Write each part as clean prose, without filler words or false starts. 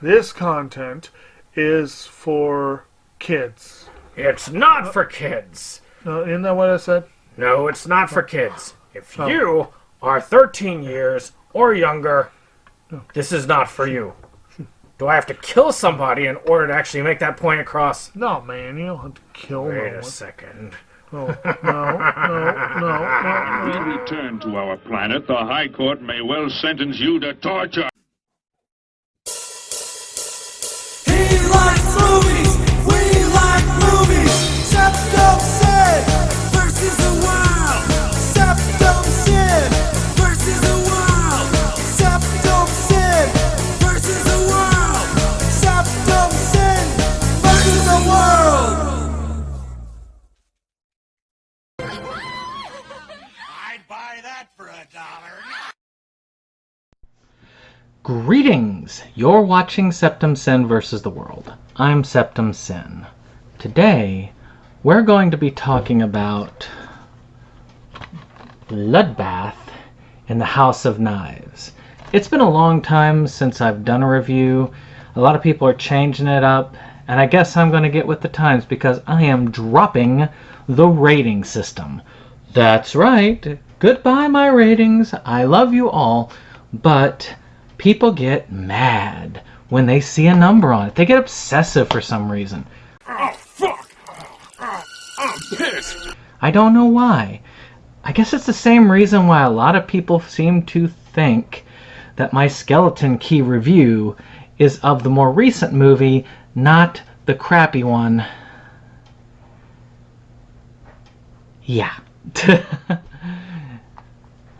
this content is for kids. It's not for kids. Isn't that what I said? No, it's not for kids. If you are 13 years or younger, this is not for you. Do I have to kill somebody in order to actually make that point across? No, man, you don't have to kill Wait no one. a second. Oh, no. When we return to our planet, the High Court may well sentence you to torture. He likes movies, we like movies. SeptumSin versus the world. SeptumSin versus the world. SeptumSin versus the world. SeptumSin versus the world. I'd buy that for $1. Greetings! You're watching SeptumSin versus the World. I'm SeptumSin. Today, we're going to be talking about Bloodbath in the House of Knives. It's been a long time since I've done a review. A lot of people are changing it up, and I guess I'm going to get with the times because I am dropping the rating system. That's right. Goodbye, my ratings. I love you all, but people get mad when they see a number on it. They get obsessive for some reason. Oh, fuck! I'm pissed! I don't know why. I guess it's the same reason why a lot of people seem to think that my Skeleton Key review is of the more recent movie, not the crappy one. Yeah.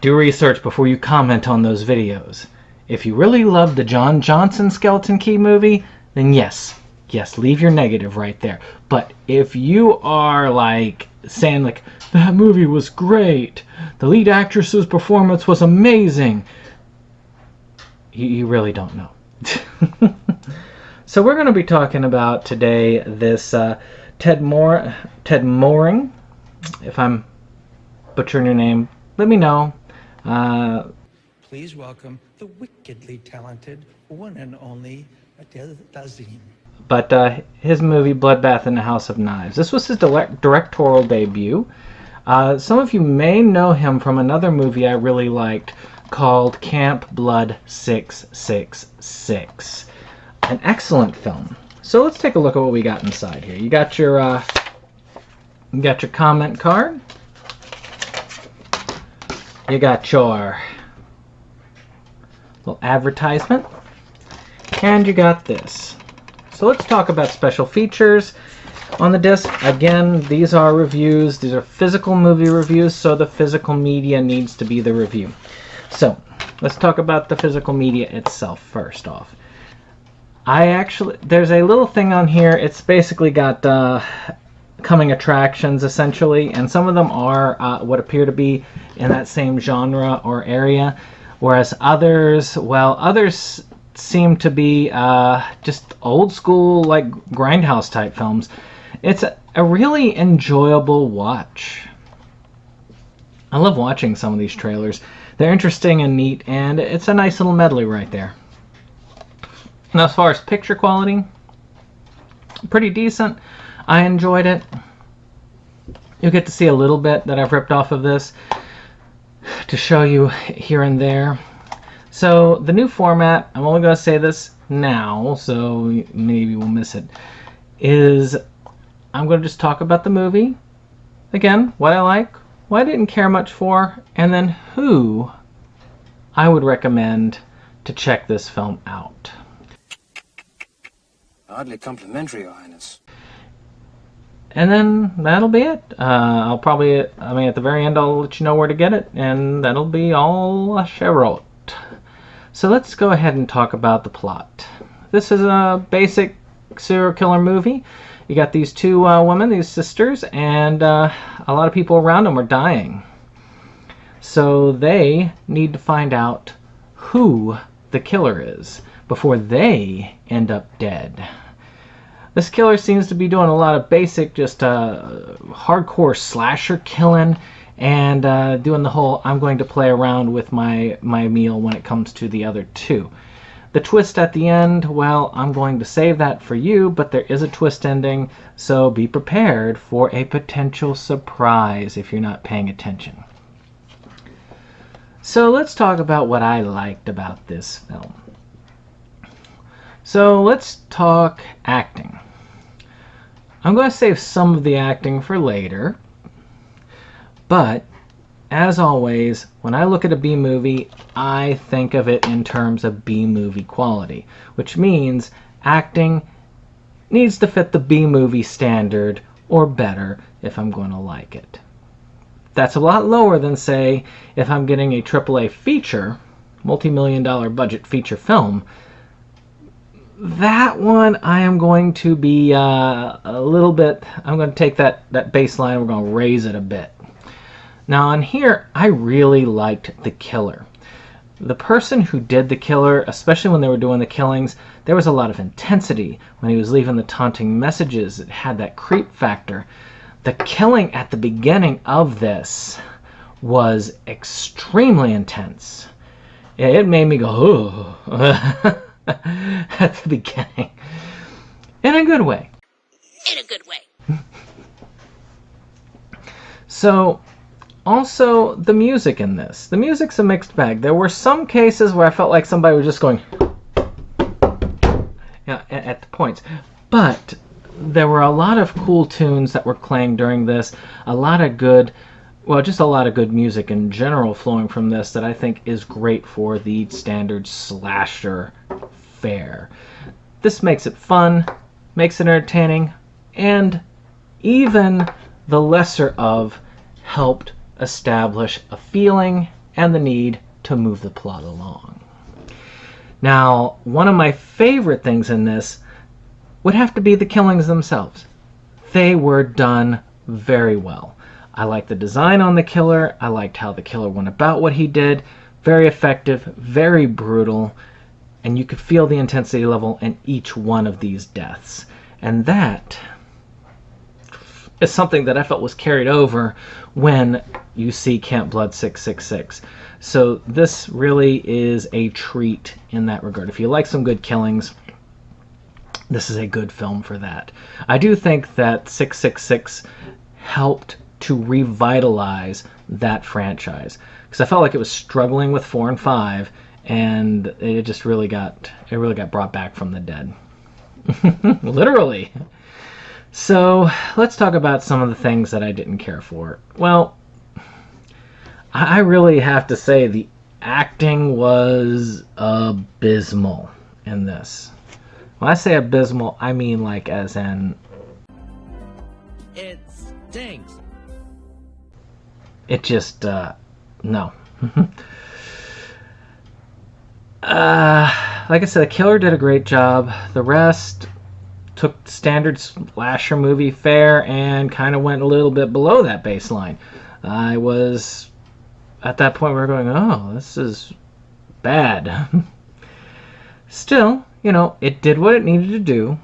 Do research before you comment on those videos. If you really love the John Johnson Skeleton Key movie, then yes, leave your negative right there. But if you are like saying like, that movie was great, the lead actress's performance was amazing, you really don't know. So we're going to be talking about today this Ted Moring. If I'm butchering your name, let me know. Please welcome the wickedly talented one and only Adele Dazeem. But his movie Bloodbath in the House of Knives. This was his directorial debut. Some of you may know him from another movie I really liked called Camp Blood 666. An excellent film. So let's take a look at what we got inside here. You got your comment card. You got your little advertisement, and you got this. So let's talk about special features on the disc. Again, these are reviews. These are physical movie reviews, so the physical media needs to be the review. So let's talk about the physical media itself first off. There's a little thing on here. It's basically got coming attractions essentially, and some of them are what appear to be in that same genre or area, whereas others seem to be just old school, like grindhouse type films. It's a really enjoyable watch. I love watching some of these trailers. They're interesting and neat, and it's a nice little medley right there. Now, as far as picture quality, pretty decent. I enjoyed it. You'll get to see a little bit that I've ripped off of this to show you here and there. So the new format, I'm only going to say this now, so maybe we'll miss it, is I'm going to just talk about the movie. Again, what I like, what I didn't care much for, and then who I would recommend to check this film out. Hardly complimentary, Your Highness. And then that'll be it. I'll probably, at the very end, I'll let you know where to get it, and that'll be all I wrote. So let's go ahead and talk about the plot. This is a basic serial killer movie. You got these two women, these sisters, and a lot of people around them are dying. So they need to find out who the killer is before they end up dead. This killer seems to be doing a lot of basic, just hardcore slasher killing, and doing the whole I'm going to play around with my meal when it comes to the other two. The twist at the end, well, I'm going to save that for you, but there is a twist ending, so be prepared for a potential surprise if you're not paying attention. So let's talk about what I liked about this film. So let's talk acting. I'm going to save some of the acting for later, but as always, when I look at a B movie, I think of it in terms of B movie quality, which means acting needs to fit the B movie standard or better if I'm going to like it. That's a lot lower than, say, if I'm getting a AAA feature, multi-million-dollar budget feature film. That one I am going to be a little bit, I'm going to take that baseline, we're going to raise it a bit. Now on here, I really liked the killer. The person who did the killer, especially when they were doing the killings, there was a lot of intensity. When he was leaving the taunting messages, it had that creep factor. The killing at the beginning of this was extremely intense. It made me go, oh, at the beginning. In a good way. In a good way. So, also, the music in this. The music's a mixed bag. There were some cases where I felt like somebody was just going at the points. But there were a lot of cool tunes that were playing during this. A lot of good, well, just a lot of good music in general flowing from this that I think is great for the standard slasher fare. This makes it fun, makes it entertaining, and even the lesser of helped establish a feeling and the need to move the plot along. Now, one of my favorite things in this would have to be the killings themselves. They were done very well. I liked the design on the killer. I liked how the killer went about what he did. Very effective, very brutal, and you could feel the intensity level in each one of these deaths. And that is something that I felt was carried over when you see Camp Blood 666. So this really is a treat in that regard. If you like some good killings, this is a good film for that. I do think that 666 helped to revitalize that franchise, because I felt like it was struggling with 4 and 5, and it just really got brought back from the dead. Literally. So let's talk about some of the things that I didn't care for. Well, I really have to say the acting was abysmal in this. When I say abysmal, I mean like as in... It stinks. It just, no. Like I said, the killer did a great job. The rest took standard slasher movie fare and kind of went a little bit below that baseline. I was at that point where we're going, oh, this is bad. Still, you know, it did what it needed to do.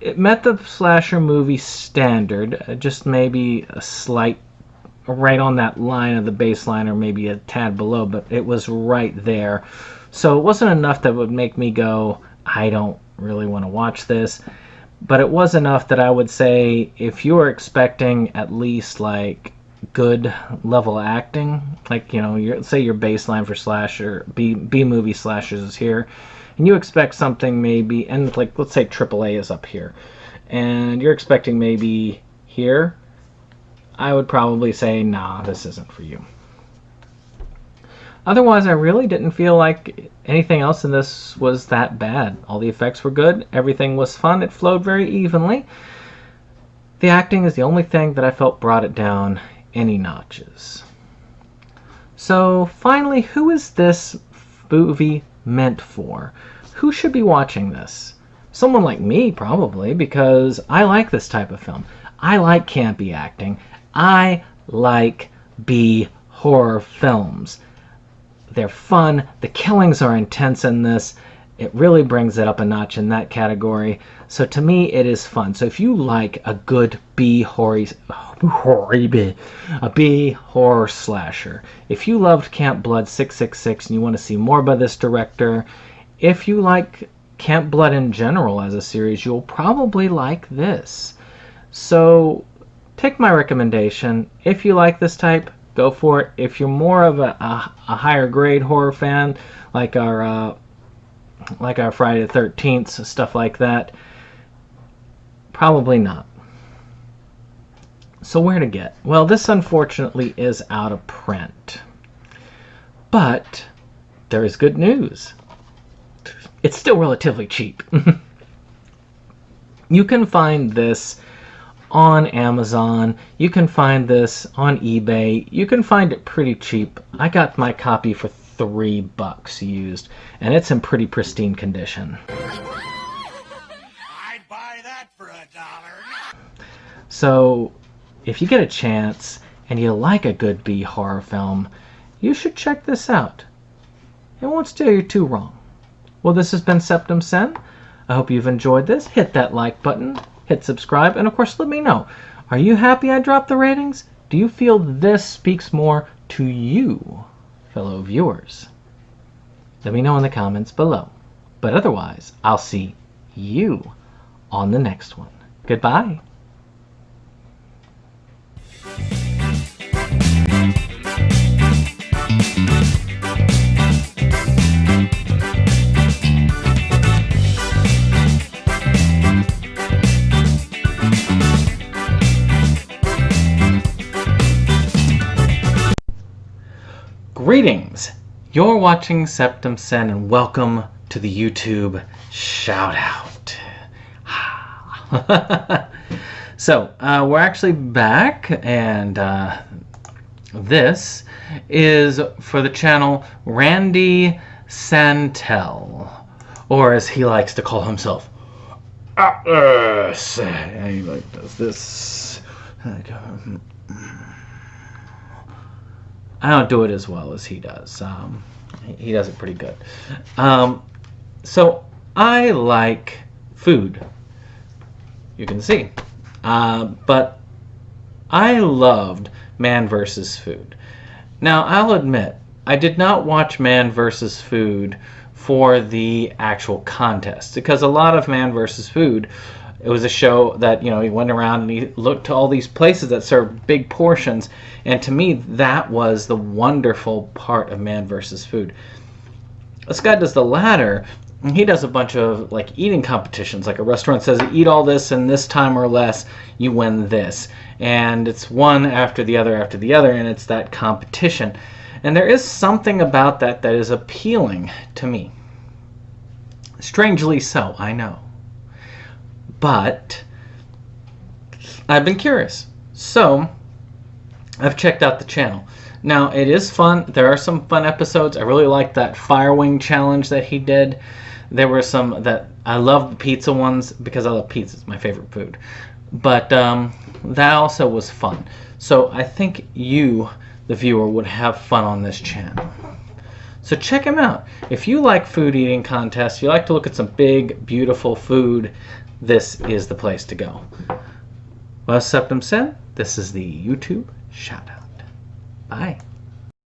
It met the slasher movie standard, just maybe a slight, right on that line of the baseline, or maybe a tad below, but it was right there. So it wasn't enough that would make me go, I don't really want to watch this. But it was enough that I would say, if you were expecting at least like good level acting, like, you know, say your baseline for slasher, B movie slashers is here, and you expect something maybe, and like let's say AAA is up here, and you're expecting maybe here, I would probably say, nah, this isn't for you. Otherwise, I really didn't feel like anything else in this was that bad. All the effects were good. Everything was fun. It flowed very evenly. The acting is the only thing that I felt brought it down any notches. So, finally, who is this movie meant for? Who should be watching this? Someone like me, probably, because I like this type of film. I like campy acting. I like B horror films. They're fun. The killings are intense in this. It really brings it up a notch in that category. So to me, it is fun. So if you like a good B horror slasher, if you loved Camp Blood 666 and you want to see more by this director, if you like Camp Blood in general as a series, you'll probably like this. So take my recommendation. If you like this type, go for it. If you're more of a higher grade horror fan, like our Friday the 13th, stuff like that, probably not. So where to get? Well, this unfortunately is out of print. But there is good news. It's still relatively cheap. You can find this on Amazon. You can find this on eBay. You can find it pretty cheap. I got my copy for $3 used, and it's in pretty pristine condition. I'd buy that for $1. So, if you get a chance and you like a good B horror film, you should check this out. It won't steer you too wrong. Well, this has been SeptumSin. I hope you've enjoyed this. Hit that like button, hit subscribe, and of course let me know. Are you happy I dropped the ratings? Do you feel this speaks more to you, fellow viewers? Let me know in the comments below. But otherwise, I'll see you on the next one. Goodbye. Greetings! You're watching SeptumSin and welcome to the YouTube shout out. So, we're actually back, and this is for the channel Randy Santel, or as he likes to call himself, Atlas. And he like does this. I don't do it as well as he does. He does it pretty good. So I like food. You can see. But I loved Man vs. Food. Now, I'll admit, I did not watch Man vs. Food for the actual contest, because a lot of Man vs. Food, it was a show that, you know, he went around and he looked to all these places that served big portions, and to me, that was the wonderful part of Man vs. Food. This guy does the latter. He does a bunch of like eating competitions. Like a restaurant says, eat all this in this time or less, you win this. And it's one after the other, and it's that competition. And there is something about that that is appealing to me. Strangely so, I know. But I've been curious. So I've checked out the channel. Now, it is fun. There are some fun episodes. I really liked that fire wing challenge that he did. There were some that I love, the pizza ones, because I love pizza. It's my favorite food. But that also was fun. So I think you, the viewer, would have fun on this channel. So check him out. If you like food eating contests, you like to look at some big, beautiful food, this is the place to go. Well, SeptumSin, this is the YouTube shout out. Bye.